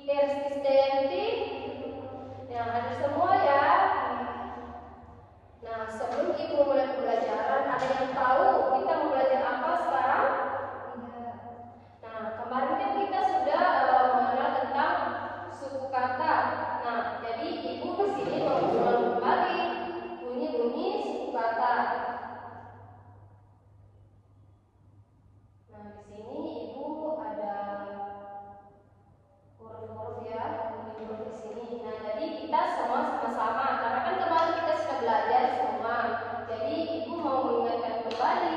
Krisdayanti. Nah, ada semua ya. Nah, sebelum Ibu mulai pembelajaran, ada yang tahu kita mau belajar apa sekarang? Nah, kemarin kan kita sudah mengenal tentang suku kata. Nah, jadi Ibu di sini mau mengulang kembali bunyi-bunyi suku kata. Nah, di sini Ibu ada huruf-huruf ya, huruf di sini. Nah, jadi kita semua sama-sama, karena kan kemarin kita sudah belajar semua. Jadi Ibu mau mengingatkan kembali.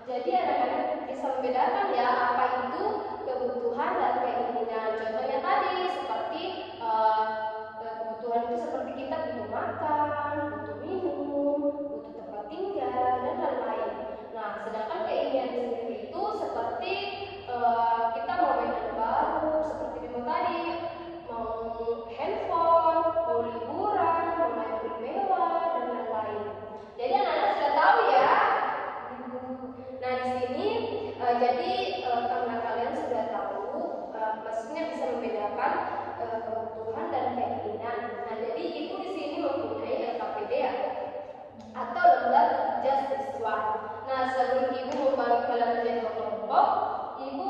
Jadi anak-anak bisa membedakan ya apa itu kebutuhan dan keinginan. Contohnya tadi seperti kebutuhan itu seperti kita butuh makan, butuh minum, butuh tempat tinggal dan lain-lain. Nah, sedangkan keinginan sendiri itu seperti kita mau mainan baru, seperti Bimo tadi, mau handphone, mau liburan, mau naik mewah dan lain-lain. Jadi anak-anak sudah tahu ya. Nah, di sini karena kalian sudah tahu, maksudnya bisa membedakan kebutuhan dan keinginan. Nah, jadi ibu di sini mempunyai LKPD ya, atau lembar kerja siswa. Nah, sebelum ibu membagi kalian menjadi kelompok, ibu